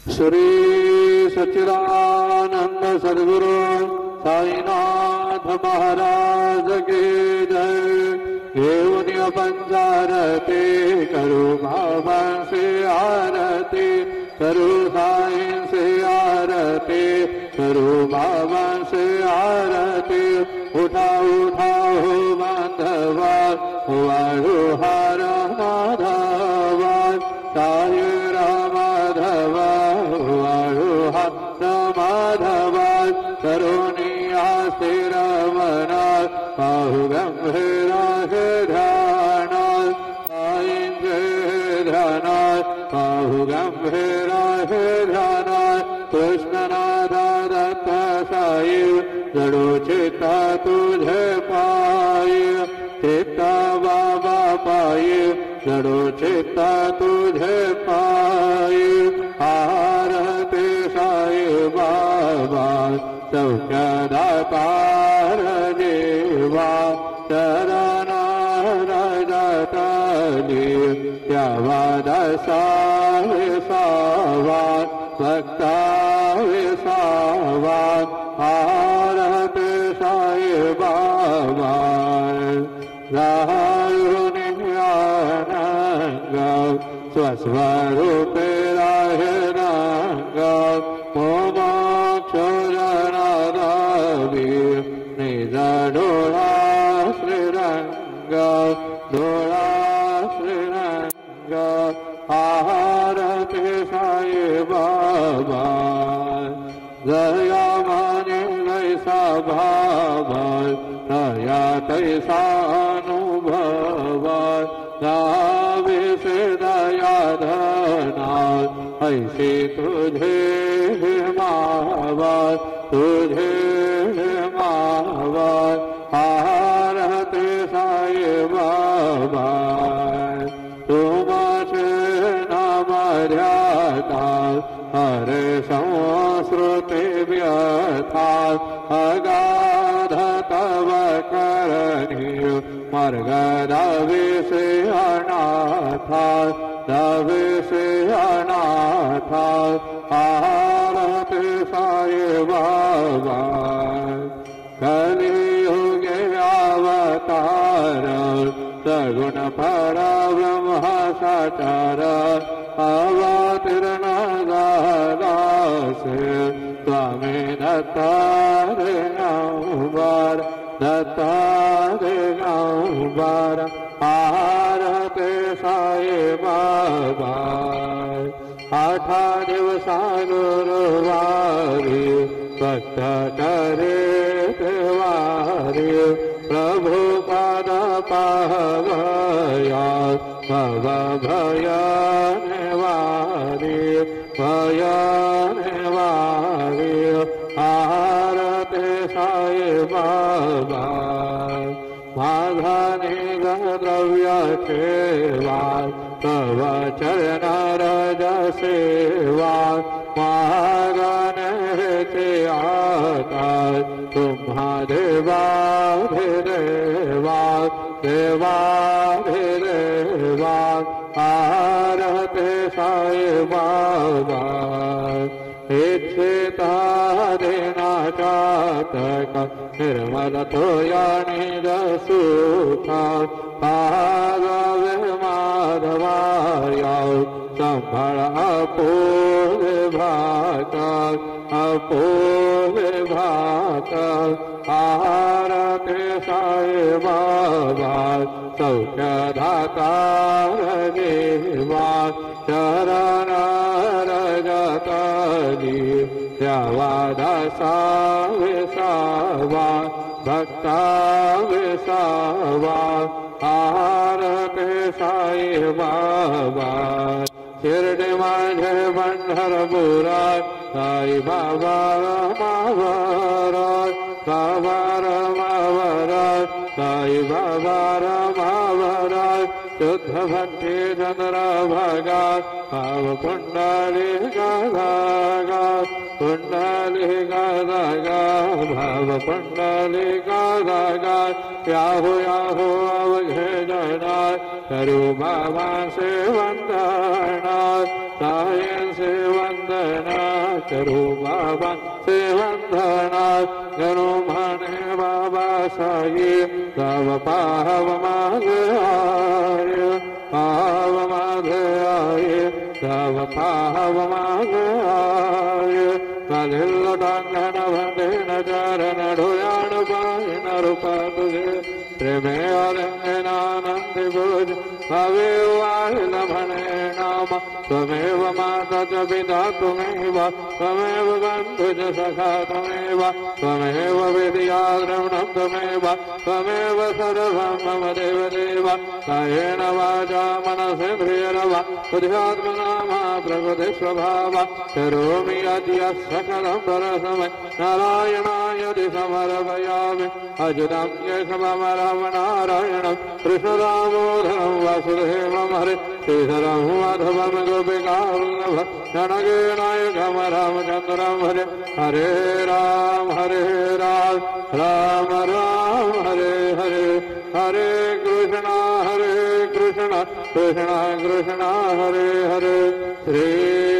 श्री सच्चिदानंद सद्गुरु साईनाथ महाराज की जय। देवनिय पंचारती करु बाबा से आरती, करु साई से आरती, करु बाबा से आरती। उठा उठा हो बांधवा वाळू हार माधवा, साई रामाधवा वाळू हार माधवा। करुणिया स्थिर मना पाहु गंभीरा हे ध्याना, साईंचे ध्याना पाहु गंभीरा हे ध्याना। कृष्णनादा दत्त साई जडो चित्ता तुझे पायी, चित्ता बाबा पायी जडो चित्ता तुझे पायी। आरती साई बाबा सौख्यदातार देवा, चरण रजतली द्यावा दसा विसावा, भक्ता विसावा। आरती साई बाबा राहुनियानंग स्वस्वरूपे राहिरंग। मोक्षोजनादावी निज डोळा श्रीरंग, डोळा श्रीरंग। आरती साई बाबा जया माने नैसा भावा, तया तैसा अनुभव। गावे से दया धना ऐसे तुझे मावा, तुझे मावा। आरती साई बाबा तुमचे नाम ध्याता, हरे संस्कृति व्यथा। अगाध तव करणी मार्ग दावे से अनाथा, दावे से अनाथा। आरती साई बाबा कलियुगे अवतार, सगुण परब्रह्म साचार। अवतीर्ण दासे स्वामी दत्तात्रेयावर, दत्तात्रेयावर। आरती साई बाबा 8 दिवसा गुरुवारी भक्त करे वारी। प्रभु पद पावया भव भय निवारी, भय निवारी। आरती साई बाबा माघानी द्रव्य सेवा, तव चरण रज सेवा। मागने ते आता तुम्हा देवा देवा, देवा देवा। आरती साई बाबा इच्छिता देना चातक, निर्मल थोया निज सुखा। पागवे माधवाया संभळ अपूर्व भाका, अपूर्व भाका। आरती साई बाबा सौख्यदाता देवा, चरण रजतली द्यावा दसा विसावा, भक्ता विसावा। आरती साई बाबा शिर्डी माझे पंढरपुरात, साई बाबा रमावरात, बाबा रमावरात, साई बाबा रमावरात। शुद्ध भक्ती चंद्रभागात, भाव कुंडली गाधागात, कुंडली गाधागात, भाव कुंडली गाधागात। याहू याहू अवघे जनात, करू बाबा से वंदनात, साई से वंदनात। वंदना करो बाबा से वंदना करो माने बाबा साई तव पाव माग आए पाव माग आए तव पाव माग आए कलिल डांगन वंदन चरण ढोयान पायन रूप तुझे प्रेमे अरंगनानंद बुझ भवे वाहिल भने नाम त्वमेव माता च पिता त्वमेव त्वमेव बन्धु च सखा त्वमेव त्वमेव विद्या द्रविणं त्वमेव त्वमेव सर्वं मम देवदेव कायेन वाचा मनसेन्द्रियर्वा बुद्ध्यात्मना मा प्रकृति स्वभाव करोमि अद्य सकलं परस्मै नारायणाय समर्पयामि अच्युतं केशवमरमणारायणं कृष्णदामोदरं वासुदेवं हरे श्रीधरं माधवं गोपिकावल्लभ जनगेनायकं रामचन्द्रं भजे हरे राम राम राम हरे हरे हरे कृष्ण कृष्ण कृष्ण हरे हरे श्री